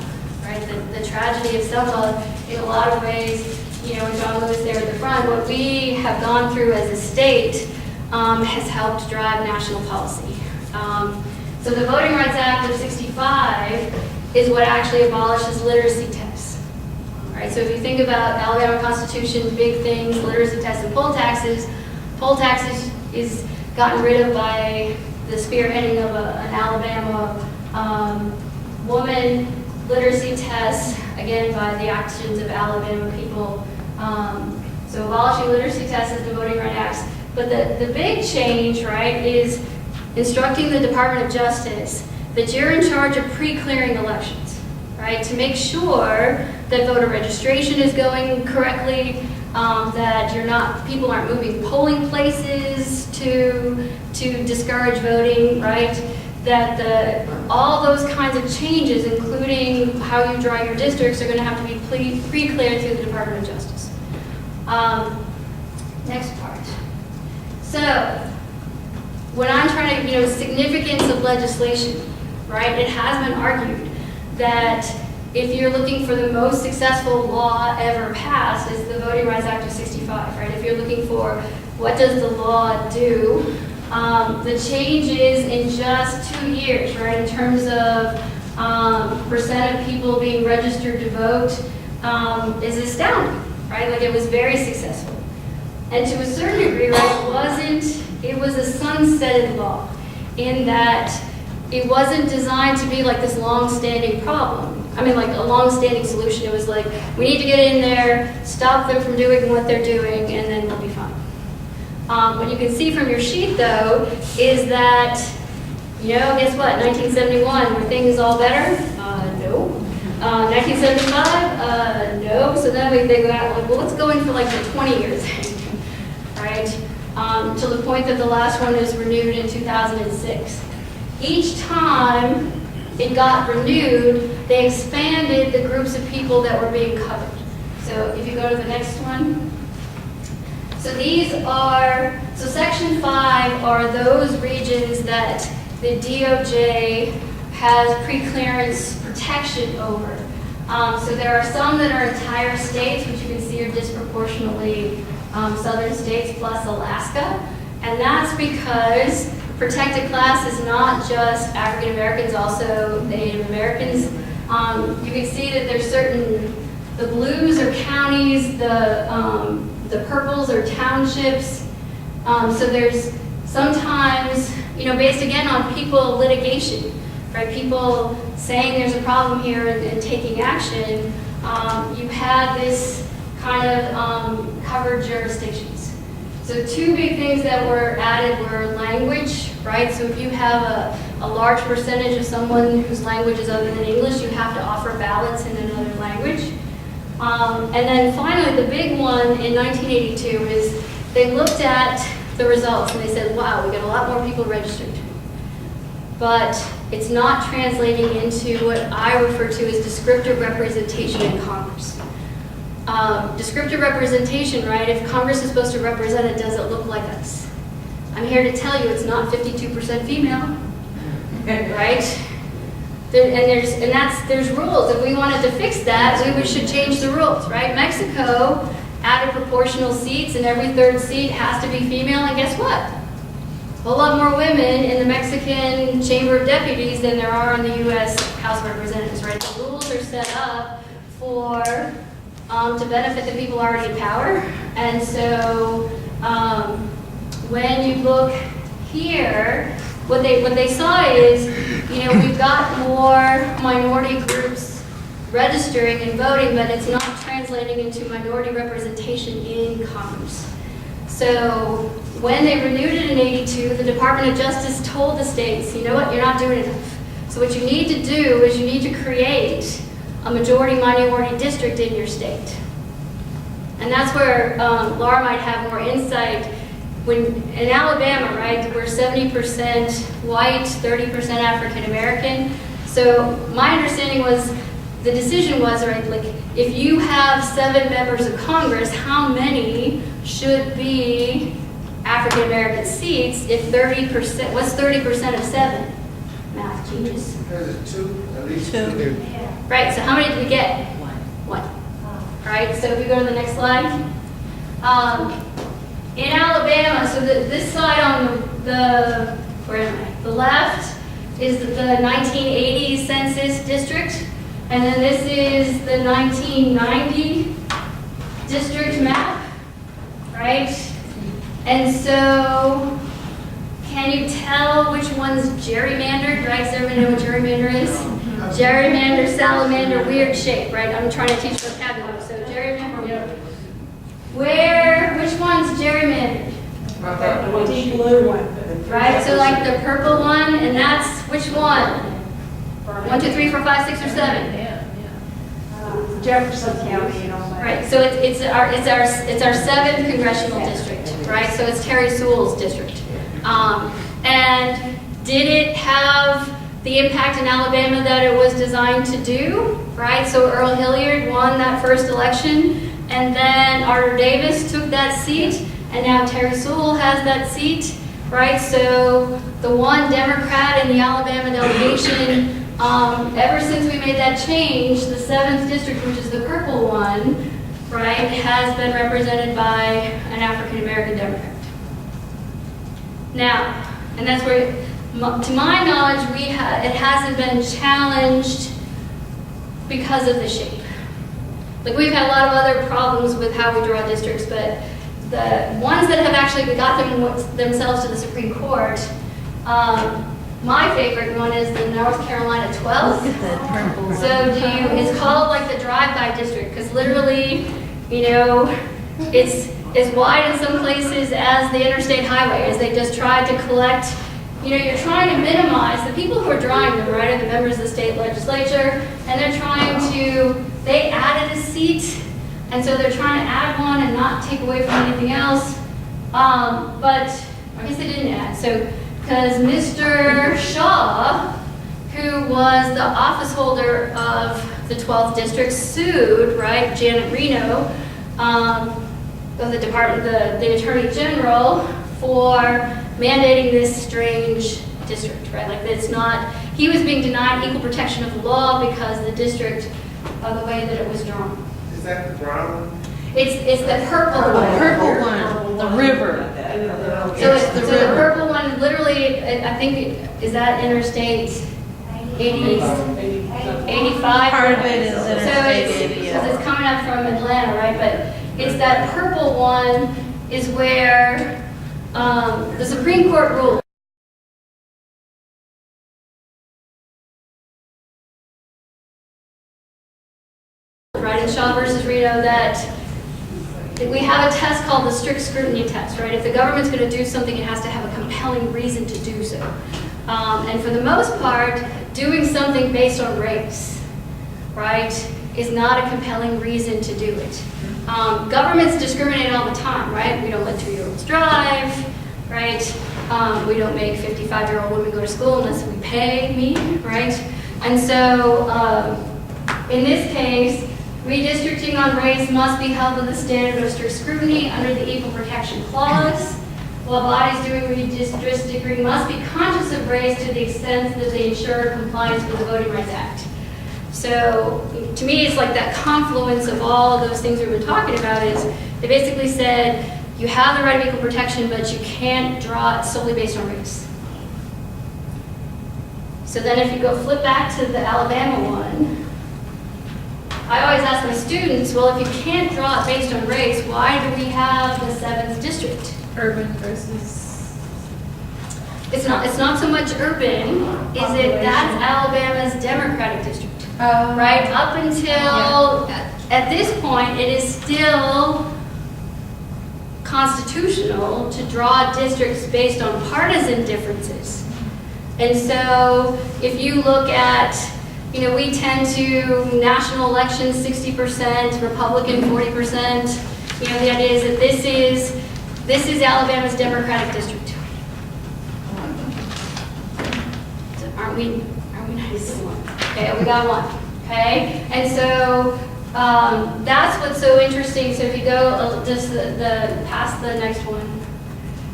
right? The tragedy of Selma, in a lot of ways, and John Lewis there at the front, what we have gone through as a state has helped drive national policy. So the Voting Rights Act of '65 is what actually abolishes literacy tests. All right, so if you think about Alabama Constitution, big things, literacy tests and poll taxes is gotten rid of by the spearheading of an Alabama woman, literacy tests, again, by the actions of Alabama people. So abolishing literacy tests is the Voting Rights Act. But the big change, right, is instructing the Department of Justice that you're in charge of pre-clearing elections, right, to make sure that voter registration is going correctly, that people aren't moving polling places to discourage voting, right? That all those kinds of changes, including how you draw your districts, are going to have to be pre-cleared through the Department of Justice. Next part. So, when I'm trying to, significance of legislation, right? It has been argued that if you're looking for the most successful law ever passed, is the Voting Rights Act of 65, right? If you're looking for what does the law do, the changes in just 2 years, right, in terms of percent of people being registered to vote is astounding, right? Like, it was very successful. And to a certain degree, right, it was a sunsetted law in that it wasn't designed to be like this long-standing problem. I mean, like a long-standing solution. It was like, we need to get in there, stop them from doing what they're doing, and then we'll be fine. What you can see from your sheet, though, is that, guess what? 1971, were things all better? No. 1975? No. So then they go out, like, well, let's go in for like the 20 years, right? To the point that the last one is renewed in 2006. Each time it got renewed, they expanded the groups of people that were being covered. So if you go to the next one. So so Section 5 are those regions that the DOJ has pre-clearance protection over. So there are some that are entire states, which you can see are disproportionately southern states plus Alaska. And that's because protected class is not just African Americans, also Native Americans. You can see that there's the blues are counties, the purples are townships. So there's sometimes, based again on people litigation, right? People saying there's a problem here and taking action. You had this kind of covered jurisdictions. So 2 big things that were added were language, right? So if you have a large percentage of someone whose language is other than English, you have to offer ballots in another language. And then finally, the big one in 1982 is they looked at the results and they said, wow, we got a lot more people registered. But it's not translating into what I refer to as descriptive representation in Congress. Descriptive representation, right? If Congress is supposed to represent it, does it look like us? I'm here to tell you it's not 52% female, right? There's rules. If we wanted to fix that, we should change the rules, right? Mexico added proportional seats, and every 3rd seat has to be female, and guess what? A whole lot more women in the Mexican Chamber of Deputies than there are in the U.S. House of Representatives, right? The rules are set up to benefit the people already in power. And so when you look here, what they saw is, we've got more minority groups registering and voting, but it's not translating into minority representation in Congress. So when they renewed it in 82, the Department of Justice told the states, you know what, you're not doing enough. So what you need to do is you need to create a majority-minority district in your state. And that's where Laura might have more insight. When in Alabama, right, we're 70% white, 30% African American. So my understanding was, the decision was, right, like, if you have 7 members of Congress, how many should be African American seats if 30%, what's 30% of 7? Math genius. There's 2, at least 2. Right, so how many did we get? 1. All right, so if we go to the next slide. In Alabama, so this slide on the left is the 1980 census district, and then this is the 1990 district map, right? And so, can you tell which one's gerrymandered, right? Does everybody know what gerrymander is? Gerrymander, salamander, weird shape, right? I'm trying to teach vocabulary, so gerrymander, yeah. Which one's gerrymandered? The deep blue one. Right, so like the purple one, and that's which one? 1, 2, 3, 4, 5, 6, or 7? Jefferson County and all that. Right, so it's our 7th congressional district, right? So it's Terry Sewell's district. And did it have the impact in Alabama that it was designed to do, right? So Earl Hilliard won that first election, and then Arthur Davis took that seat, and now Terry Sewell has that seat, right? So the one Democrat in the Alabama delegation Ever since we made that change, the 7th district, which is the purple one, right, has been represented by an African-American Democrat. Now, and that's where, to my knowledge, it hasn't been challenged because of the shape. Like, we've had a lot of other problems with how we draw districts, but the ones that have actually got themselves to the Supreme Court, my favorite one is the North Carolina 12th. So it's called like the drive-by district, because literally, you know, it's as wide in some places as the interstate highway, as they just tried to collect, you know, you're trying to minimize, the people who are drawing them, right, are the members of the state legislature, and they're trying to, they added a seat, and so they're trying to add one and not take away from anything else. But I guess they didn't add, so, because Mr. Shaw, who was the office holder of the 12th district, sued, right, Janet Reno, of the department, the Attorney General, for mandating this strange district, right? Like, it's not, he was being denied equal protection of the law because the district, of the way that it was drawn. Is that the brown one? It's the purple The one. purple one, the river. So the purple one, literally, I think, is that Interstate 80, 85? Part of it is So Interstate 80, yeah. it's coming up from Atlanta, right? But it's that purple one is where the Supreme Court ruled. Right, in Shaw versus Reno, that we have a test called the strict scrutiny test, right? If the government's going to do something, it has to have a compelling reason to do so. And for the most part, doing something based on race, right, is not a compelling reason to do it. Governments discriminate all the time, right? We don't let 2-year-olds drive, right? We don't make 55-year-old women go to school unless we pay me, right? And so in this case, redistricting on race must be held with the standard of strict scrutiny under the Equal Protection Clause, while bodies doing redistricting must be conscious of race to the extent that they ensure compliance with the Voting Rights Act. So to me, it's like that confluence of all of those things we've been talking about is they basically said you have the right of equal protection, but you can't draw it solely based on race. So then if you go flip back to the Alabama one, I always ask my students, well, if you can't draw it based on race, why do we have the 7th district? Urban versus. It's not so much urban, is it? That's Alabama's Democratic district. Right, up until, at this point, it is still constitutional to draw districts based on partisan differences. And so, if you look at, you know, we tend to, national elections 60%, Republican 40%. You know, the idea is that this is Alabama's Democratic district. So aren't we nice? Okay, we got one. Okay, and so that's what's so interesting. So if you go just past the next one,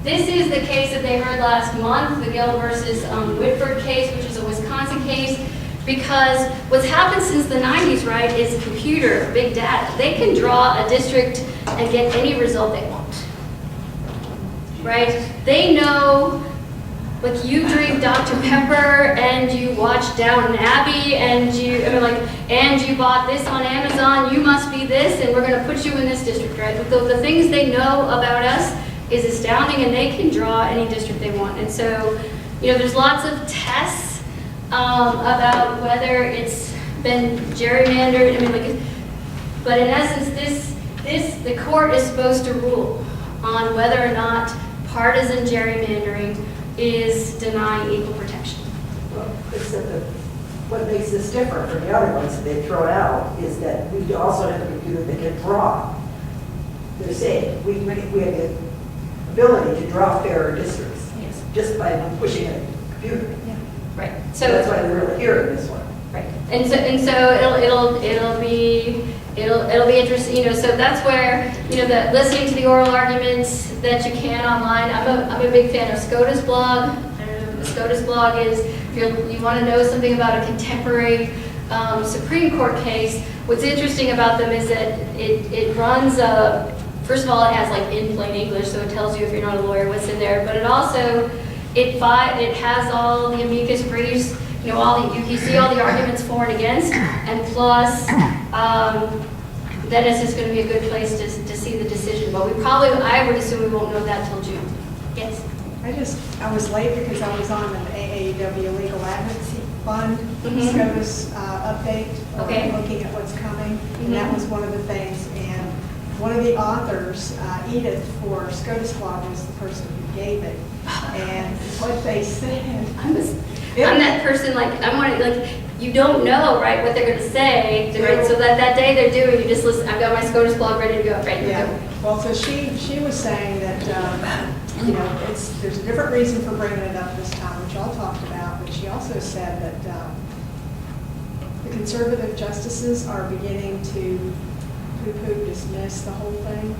this is the case that they heard last month, the Gill versus Whitford case, which is a Wisconsin case. Because what's happened since the 90s, right, is computer, big data. They can draw a district and get any result they want, right? They know, like, you drink Dr. Pepper and you watch Downton Abbey and you bought this on Amazon, you must be this, and we're going to put you in this district, right? The things they know about us is astounding, and they can draw any district they want. And so, you know, there's lots of tests about whether it's been gerrymandered. I mean, but in essence, the court is supposed to rule on whether or not partisan gerrymandering is denying equal protection. Well, except that what makes this different from the other ones that they throw out is that we also have a computer that can draw. They're saying we have the ability to draw fairer districts just by pushing a computer. Right. So that's why they're really hearing this one. Right. And so it'll be interesting. You know, so that's where, you know, that listening to the oral arguments that you can online. I'm a big fan of SCOTUS blog. I don't know the SCOTUS blog is, if you want to know something about a contemporary Supreme Court case, what's interesting about them is that it runs first of all, it has like in plain English, so it tells you if you're not a lawyer what's in there, but it also, it has all the amicus briefs, you know, you see all the arguments for and against, and plus, then it's just going to be a good place to see the decision. But I would assume we won't know that till June. Yes? I was late because I was on an AAW Legal Advocacy Fund SCOTUS update, Okay. looking at what's coming, and that was one of the things. And one of the authors, Edith, for SCOTUS blog was the person who gave it. And what they said, I'm that person, you don't know, right, what they're going to say, right? So that day they're doing, you just listen, I've got my SCOTUS blog ready to go, right? yeah. Well, so she was saying that, you know, there's a different reason for bringing it up this time, which y'all talked about, but she also said that the conservative justices are beginning to poo-poo dismiss the whole thing.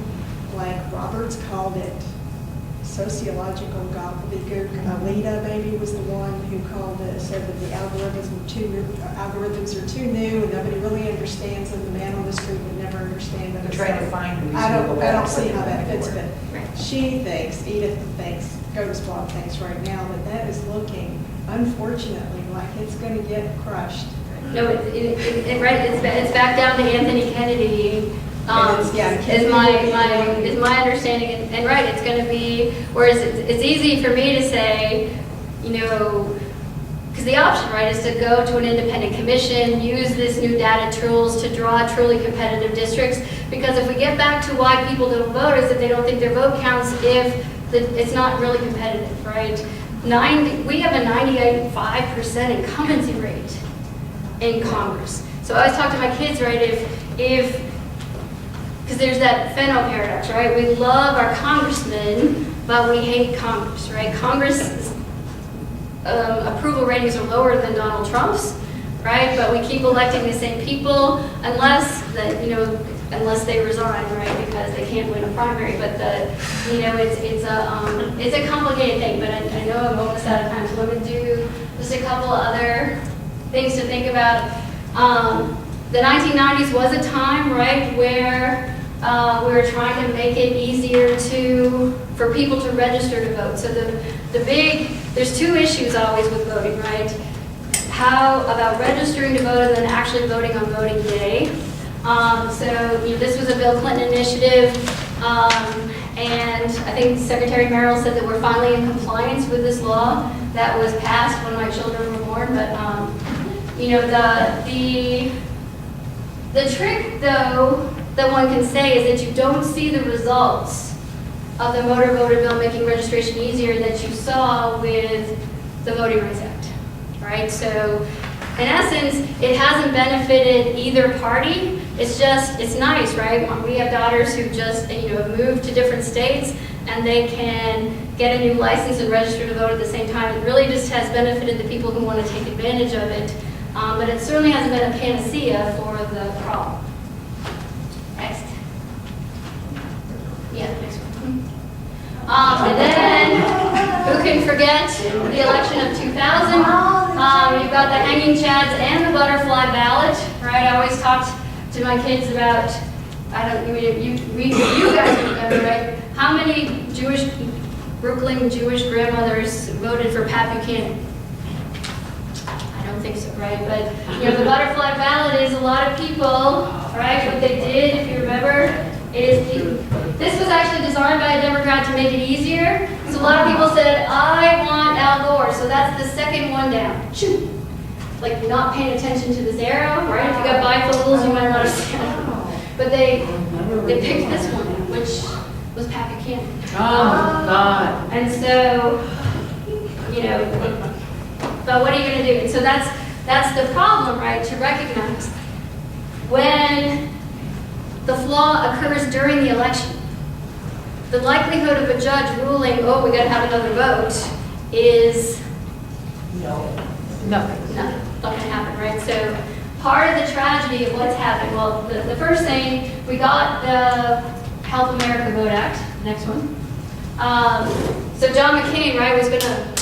Like Roberts called it sociological gobbledygook. Alita maybe was the one who said that the algorithms are too new and nobody really understands them. The man on the street would never understand them. Trying to find a I reasonable don't balance. see how that fits, but Right. Edith thinks, SCOTUS blog thinks right now that is looking, unfortunately, like it's going to get crushed. No, it's back down to Anthony Kennedy. Is my understanding, and right, it's going to be. Whereas it's easy for me to say, you know, because the option, right, is to go to an independent commission, use this new data tools to draw truly competitive districts. Because if we get back to why people don't vote, is that they don't think their vote counts if it's not really competitive, right? We have a 98.5% incumbency rate in Congress. So I always talk to my kids, right, because there's that Fenno paradox, right? We love our congressmen, but we hate Congress, right? Congress approval ratings are lower than Donald Trump's, right? But we keep electing the same people unless they resign, right? Because they can't win a primary. But it's a complicated thing. But I know I'm almost out of time, so I'm going to do just a couple other things to think about. The 1990s was a time, right, where we were trying to make it easier for people to register to vote. So there's two issues always with voting, right? How about registering to vote and then actually voting on voting day? This was a Bill Clinton initiative, and I think Secretary Merrill said that we're finally in compliance with this law that was passed when my children were born. But the trick, though, that one can say is that you don't see the results of the motor voter bill making registration easier that you saw with the Voting Rights Act, right? So, in essence, it hasn't benefited either party. It's nice, right? We have daughters who just, have moved to different states and they can get a new license and register to vote at the same time. It really just has benefited the people who want to take advantage of it. But it certainly hasn't been a panacea for the problem. Next. Yeah, next one. And then, who can forget the election of 2000? You've got the hanging chads and the butterfly ballot, right? I always talked to my kids about, you guys remember, right? How many Brooklyn Jewish grandmothers voted for Pat Buchanan? I don't think so, right? But, the butterfly ballot is a lot of people, right? What they did, if you remember, is this was actually designed by a Democrat to make it easier. So a lot of people said, I want Al Gore. So that's the second one down. Shoot. Like not paying attention to this arrow, right? If you got bifocals, you might not understand. But they picked this one, which was Pat Buchanan. Oh, God. And so, but what are you going to do? And so that's the problem, right, to recognize. When the flaw occurs during the election, the likelihood of a judge ruling, oh, we got to have another vote, is Nothing. not going to happen, right? So part of the tragedy of what's happened, well, the first thing, we got the Help America Vote Act, next one. So John McCain, right, was going to,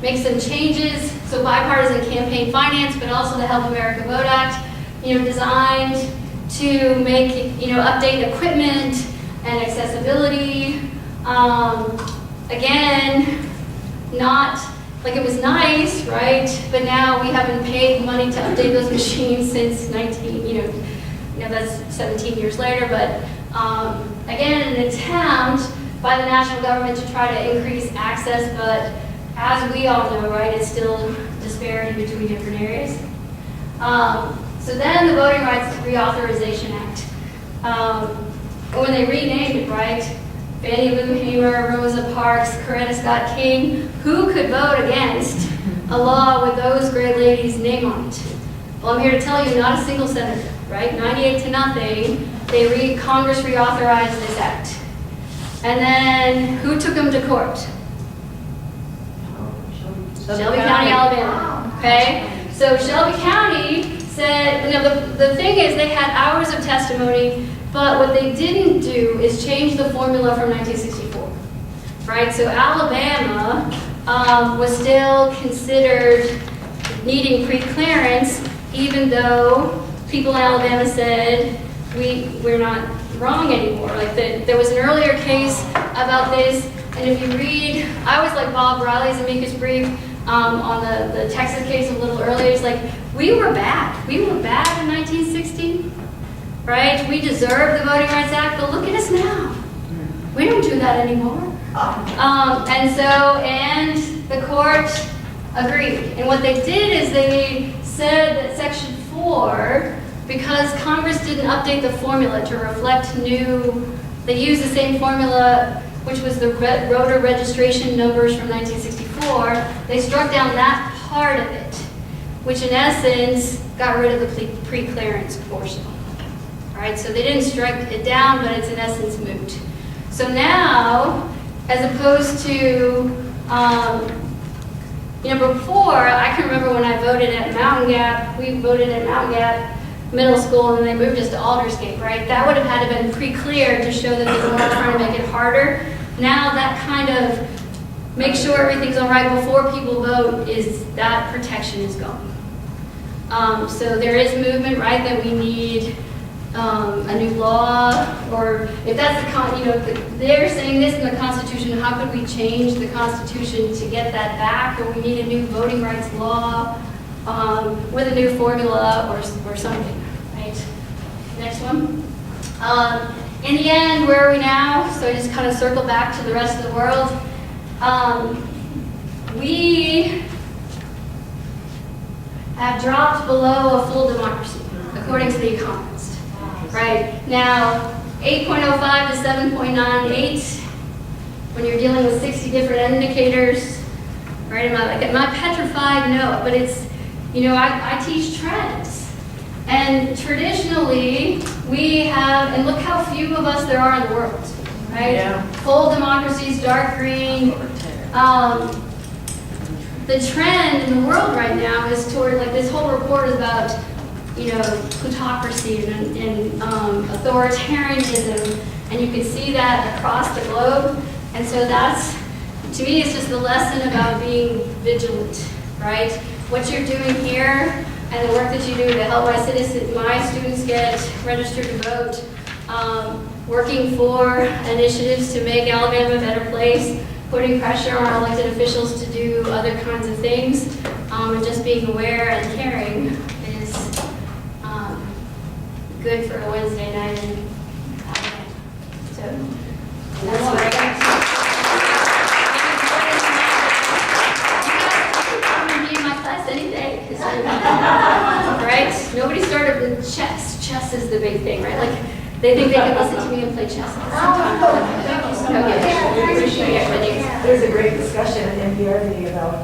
make some changes. So bipartisan campaign finance, but also the Help America Vote Act, designed to make, update equipment and accessibility. Again, not like it was nice, right? But now we haven't paid money to update those machines since that's 17 years later. But again, an attempt by the national government to try to increase access, but as we all know, right, it's still disparity between different areas. So then the Voting Rights Reauthorization Act. When they renamed it, right, Fannie Lou Hamer, Rosa Parks, Coretta Scott King, who could vote against a law with those great ladies' name on it? Well, I'm here to tell you, not a single senator, right? 98-0, Congress reauthorized this act. And then who took them to court? Shelby County, Alabama. Okay? So Shelby County said, the thing is they had hours of testimony, but what they didn't do is change the formula from 1964. Right? So Alabama was still considered needing pre-clearance, even though people in Alabama said, we're not wrong anymore. Like there was an earlier case about this, and if you read, I always like Bob Riley's amicus brief on the Texas case a little earlier. It's like, we were bad. We were bad in 1960, right? We deserved the Voting Rights Act, but look at us now. We don't do that anymore. And the court agreed. And what they did is they said that Section 4, because Congress didn't update the formula to reflect they used the same formula, which was the voter registration numbers from 1964, they struck down that part of it, which in essence got rid of the pre-clearance portion. All right, so they didn't strike it down, but it's in essence moot. So now, as opposed to, before, I can remember when I voted at Mountain Gap, we voted at Mountain Gap Middle School, and they moved us to Aldersgate, right? That would have had to have been pre-cleared to show that they were trying to make it harder. Now that kind of make sure everything's all right before people vote, that protection is gone. So there is movement, right, that we need a new law, or if that's they're saying this in the Constitution, how could we change the Constitution to get that back? Or we need a new voting rights law with a new formula or something, right? Next one. In the end, where are we now? So I just kind of circle back to the rest of the world. We have dropped below a full democracy, according to The Economist. Right? Now, 8.05 to 7.98, when you're dealing with 60 different indicators, right? Am I petrified? No, but it's, I teach trends. And traditionally, we have, and look how few of us there are in the world, right? Yeah. Full democracies, dark green. The trend in the world right now is toward, this whole report is about, plutocracy and authoritarianism, and you can see that across the globe. And so that's, to me, it's just the lesson about being vigilant, right? What you're doing here and the work that you do to help my students get registered to vote, working for initiatives to make Alabama a better place, putting pressure on elected officials to do other kinds of things, and just being aware and caring is good for a Wednesday night. So that's what I got. Any day, right? Nobody started with chess. Chess is the big thing, right? They think they can listen to me and play chess at the same time. There's a great discussion in NPR today about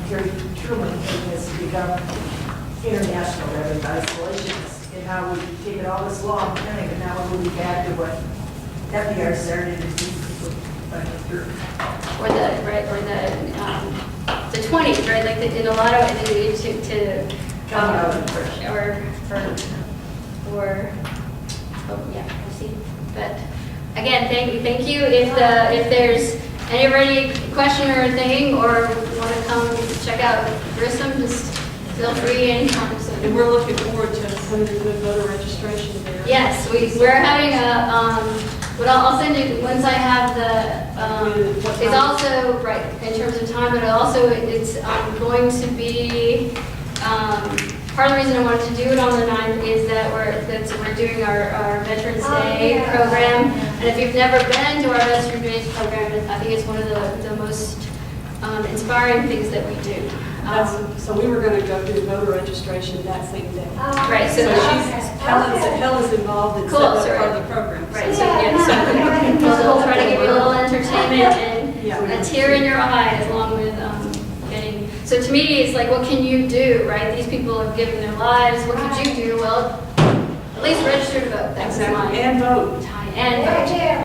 Harry Truman has become international rather than isolationist, and how we take it all this long time, and now we'll be back to what FDR started in the the 20s, right? In a lot of I see. But again, thank you. If there's Any question or thing, or want to come check out Grissom, just feel free anytime. So. And we're looking forward to some of the good voter registration there. Yes, we're having but I'll send you, once I have it's also, right, in terms of time, but also it's going to be, part of the reason I wanted to do it on the 9th is that we're doing our Veterans Day program. And if you've never been to our Veterans Day program, I think it's one of the most inspiring things that we do. So we were going to go do voter registration that same day. Right, so Helen's involved in Cool, setting up so part of the program. Right, so we'll try to give you a little entertainment and a tear in your eye along with getting, so to me, it's like, what can you do, right? These people have given their lives, what could you do? Well, at least register to vote, that's Exactly. my And vote. and vote.